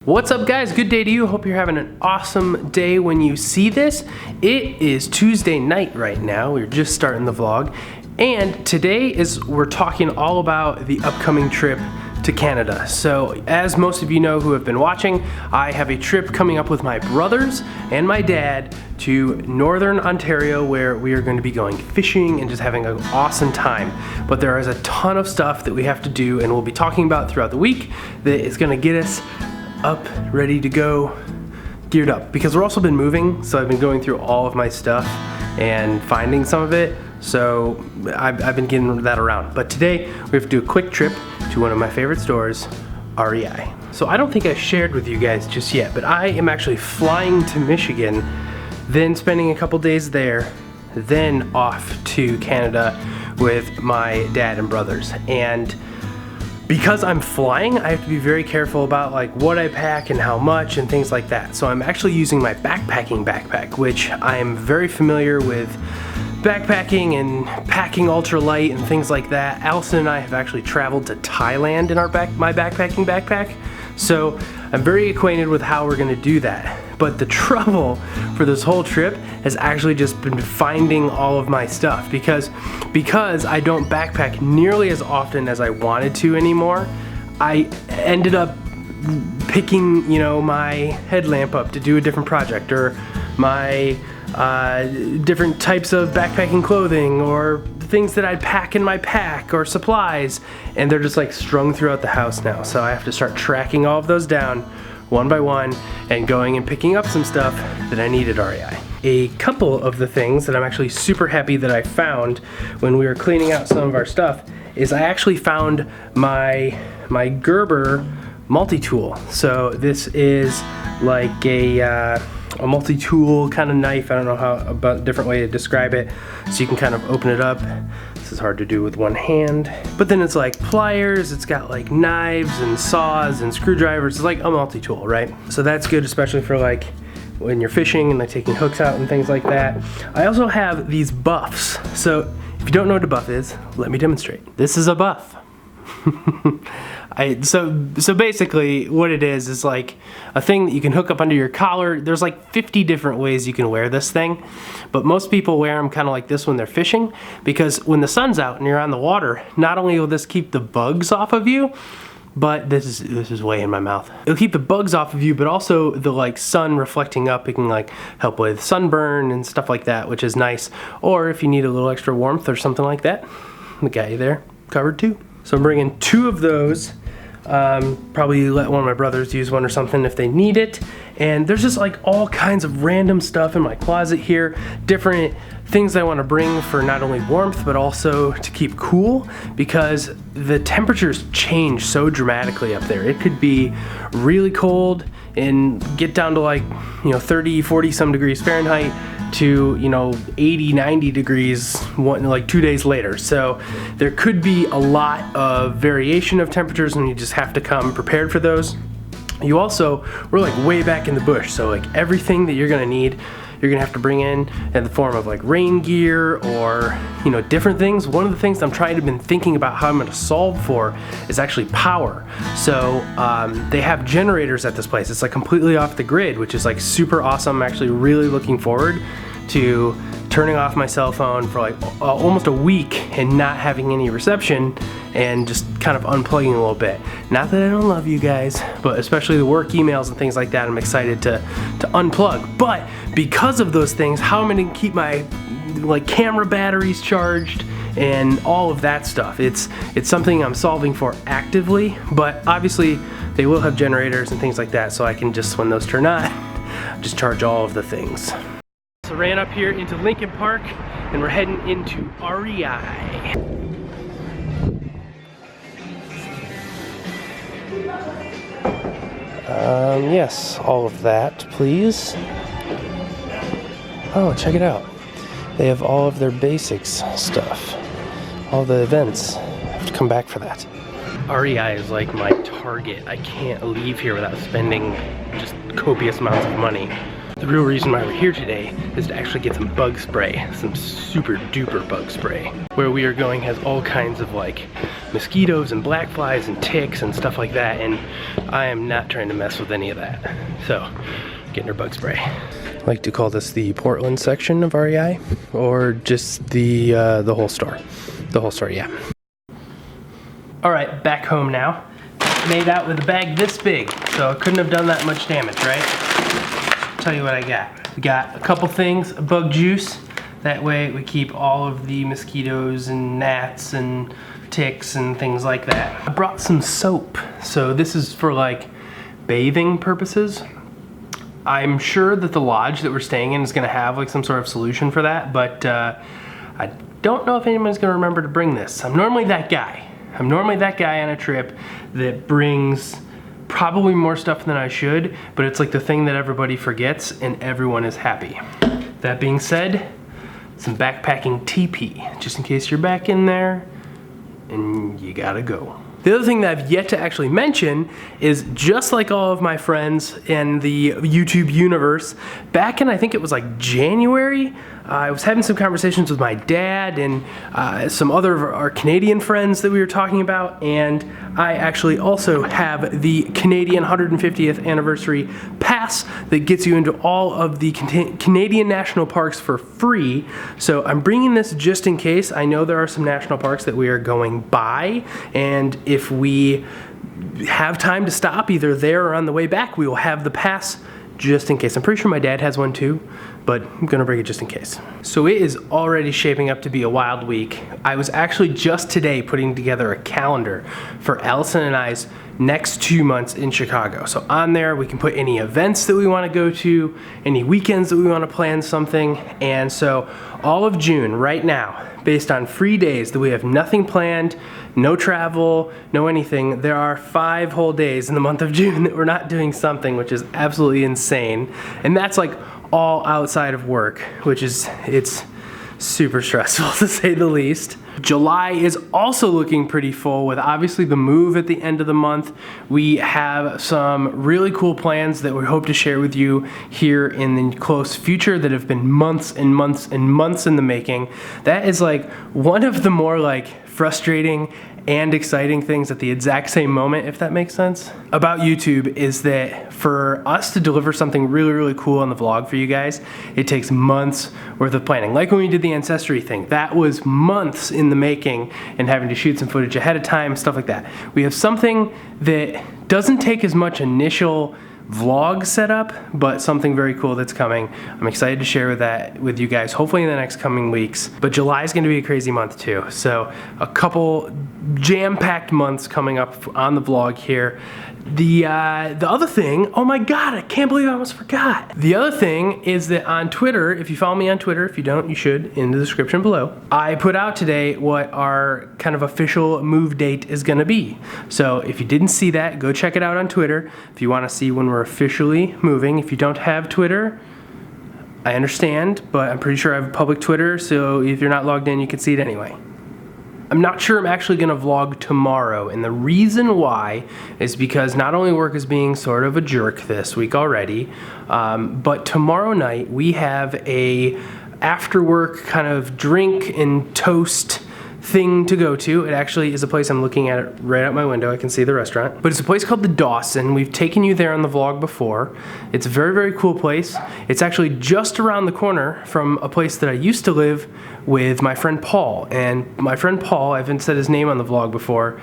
What's up, guys? Good day to you. Hope you're having an awesome day when you see this. It is Tuesday night right now. We're just starting the vlog. And today we're talking all about the upcoming trip to Canada. So as most of you know who have been watching, I have a trip coming up with my brothers and my dad to Northern Ontario, where we are going to be going fishing and just having an awesome time. But there is a ton of stuff that we have to do and we'll be talking about throughout the week that is going to get us up, ready to go, geared up. Because we've also been moving, so I've been going through all of my stuff and finding some of it. So I've been getting that around. But today we have to do a quick trip to one of my favorite stores, REI. So I don't think I shared with you guys just yet, but I am actually flying to Michigan, then spending a couple days there, then off to Canada with my dad and brothers. And because I'm flying, I have to be very careful about like what I pack and how much and things like that. So I'm actually using my backpacking backpack, which I am very familiar with backpacking and packing ultralight and things like that. Allison and I have actually traveled to Thailand in my backpacking backpack. So I'm very acquainted with how we're gonna do that. But the trouble for this whole trip has actually just been finding all of my stuff because I don't backpack nearly as often as I wanted to anymore. I ended up picking, my headlamp up to do a different project, or my different types of backpacking clothing, or things that I'd pack in my pack, or supplies, and they're just like strung throughout the house now. So I have to start tracking all of those down one by one and going and picking up some stuff that I need at REI. A couple of the things that I'm actually super happy that I found when we were cleaning out some of our stuff is I actually found my Gerber multi-tool. So this is like a multi-tool kind of knife. I don't know about a different way to describe it. So you can kind of open it up. This is hard to do with one hand. But then it's like pliers, it's got like knives and saws and screwdrivers. It's like a multi-tool, right? So that's good, especially for like when you're fishing and like taking hooks out and things like that. I also have these buffs. So if you don't know what a buff is, let me demonstrate. This is a buff. So basically what it is like a thing that you can hook up under your collar. There's like 50 different ways you can wear this thing, but most people wear them kind of like this when they're fishing, because when the sun's out and you're on the water, not only will this keep the bugs off of you, but this is way in my mouth. It'll keep the bugs off of you, but also the like sun reflecting up, it can like help with sunburn and stuff like that, which is nice. Or if you need a little extra warmth or something like that, we got you there covered too. So I'm bringing 2 of those. Probably let one of my brothers use one or something if they need it. And there's just like all kinds of random stuff in my closet here. Different things I want to bring for not only warmth, but also to keep cool, because the temperatures change so dramatically up there. It could be really cold and get down to like, 30, 40 some degrees Fahrenheit to 80, 90 degrees like 2 days later. So there could be a lot of variation of temperatures, and you just have to come prepared for those. We're like way back in the bush, so like everything that you're gonna need, you're gonna have to bring in the form of like rain gear or different things. One of the things I'm been thinking about how I'm gonna solve for is actually power. So they have generators at this place. It's like completely off the grid, which is like super awesome. I'm actually really looking forward to turning off my cell phone for like almost a week and not having any reception, and just kind of unplugging a little bit. Not that I don't love you guys, but especially the work emails and things like that, I'm excited to unplug. But because of those things, how am I gonna keep my like camera batteries charged and all of that stuff? It's something I'm solving for actively, but obviously they will have generators and things like that, so I can just, when those turn on, just charge all of the things. So ran up here into Lincoln Park and we're heading into REI. Yes, all of that, please. Oh, check it out. They have all of their basics stuff. All the events. I have to come back for that. REI is like my target. I can't leave here without spending just copious amounts of money. The real reason why we're here today is to actually get some bug spray, some super duper bug spray. Where we are going has all kinds of like mosquitoes and black flies and ticks and stuff like that, and I am not trying to mess with any of that. So, getting our bug spray. I like to call this the Portland section of REI, or just the whole store. The whole store, yeah. All right, back home now. Made out with a bag this big, so I couldn't have done that much damage, right? Tell you what I got. We got a couple things, bug juice. That way we keep all of the mosquitoes and gnats and ticks and things like that. I brought some soap. So this is for like bathing purposes. I'm sure that the lodge that we're staying in is gonna have like some sort of solution for that, but I don't know if anyone's gonna remember to bring this. I'm normally that guy. I'm normally that guy on a trip that brings probably more stuff than I should, but it's like the thing that everybody forgets and everyone is happy. That being said, some backpacking TP, just in case you're back in there and you gotta go. The other thing that I've yet to actually mention is, just like all of my friends in the YouTube universe, back in, I think it was like January, I was having some conversations with my dad and some other of our Canadian friends that we were talking about, and I actually also have the Canadian 150th anniversary pass that gets you into all of the Canadian national parks for free. So I'm bringing this just in case. I know there are some national parks that we are going by, and if we have time to stop either there or on the way back, we will have the pass just in case. I'm pretty sure my dad has one too, but I'm gonna bring it just in case. So it is already shaping up to be a wild week. I was actually just today putting together a calendar for Allison and I's next 2 months in Chicago. So on there, we can put any events that we wanna go to, any weekends that we wanna plan something. And so all of June right now, based on free days that we have nothing planned, no travel, no anything, there are 5 whole days in the month of June that we're not doing something, which is absolutely insane. And that's like all outside of work, which is, it's super stressful to say the least. July is also looking pretty full with obviously the move at the end of the month. We have some really cool plans that we hope to share with you here in the close future that have been months and months and months in the making. That is like one of the more like frustrating and exciting things at the exact same moment, if that makes sense, about YouTube, is that for us to deliver something really, really cool on the vlog for you guys, it takes months worth of planning. Like when we did the Ancestry thing, that was months in the making and having to shoot some footage ahead of time, stuff like that. We have something that doesn't take as much initial vlog setup, but something very cool that's coming. I'm excited to share that with you guys, hopefully in the next coming weeks. But July is going to be a crazy month too. So a couple jam-packed months coming up on the vlog here. The other thing, oh my God, I can't believe I almost forgot. The other thing is that on Twitter, if you follow me on Twitter, if you don't, you should, in the description below, I put out today what our kind of official move date is gonna be. So if you didn't see that, go check it out on Twitter. If you wanna see when we're officially moving. If you don't have Twitter, I understand, but I'm pretty sure I have a public Twitter, so if you're not logged in, you can see it anyway. I'm not sure I'm actually gonna vlog tomorrow, and the reason why is because not only work is being sort of a jerk this week already, but tomorrow night we have a after work kind of drink and toast thing to go to. It actually is a place, I'm looking at it right out my window, I can see the restaurant, but it's a place called the Dawson. We've taken you there on the vlog before. It's a very, very cool place. It's actually just around the corner from a place that I used to live with my friend Paul. And my friend Paul, I haven't said his name on the vlog before,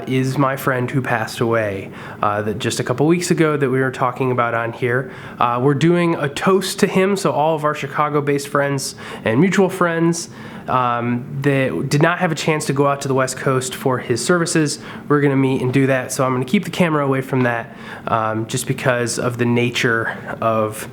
is my friend who passed away that just a couple weeks ago that we were talking about on here. We're doing a toast to him, so all of our Chicago-based friends and mutual friends that did not have a chance to go out to the West Coast for his services, we're gonna meet and do that. So I'm gonna keep the camera away from that just because of the nature of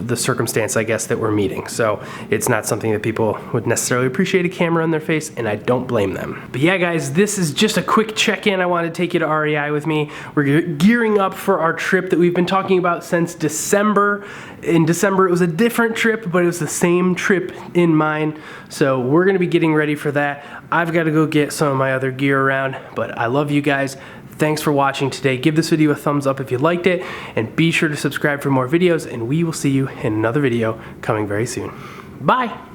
the circumstance, I guess, that we're meeting. So it's not something that people would necessarily appreciate a camera in their face, and I don't blame them. But yeah, guys, this is just a quick check-in. I want to take you to REI with me. We're gearing up for our trip that we've been talking about since December. In December, it was a different trip, but it was the same trip in mind. So we're gonna be getting ready for that. I've got to go get some of my other gear around, but I love you guys. thanks for watching today. Give this video a thumbs up if you liked it, and be sure to subscribe for more videos, and we will see you in another video coming very soon. Bye.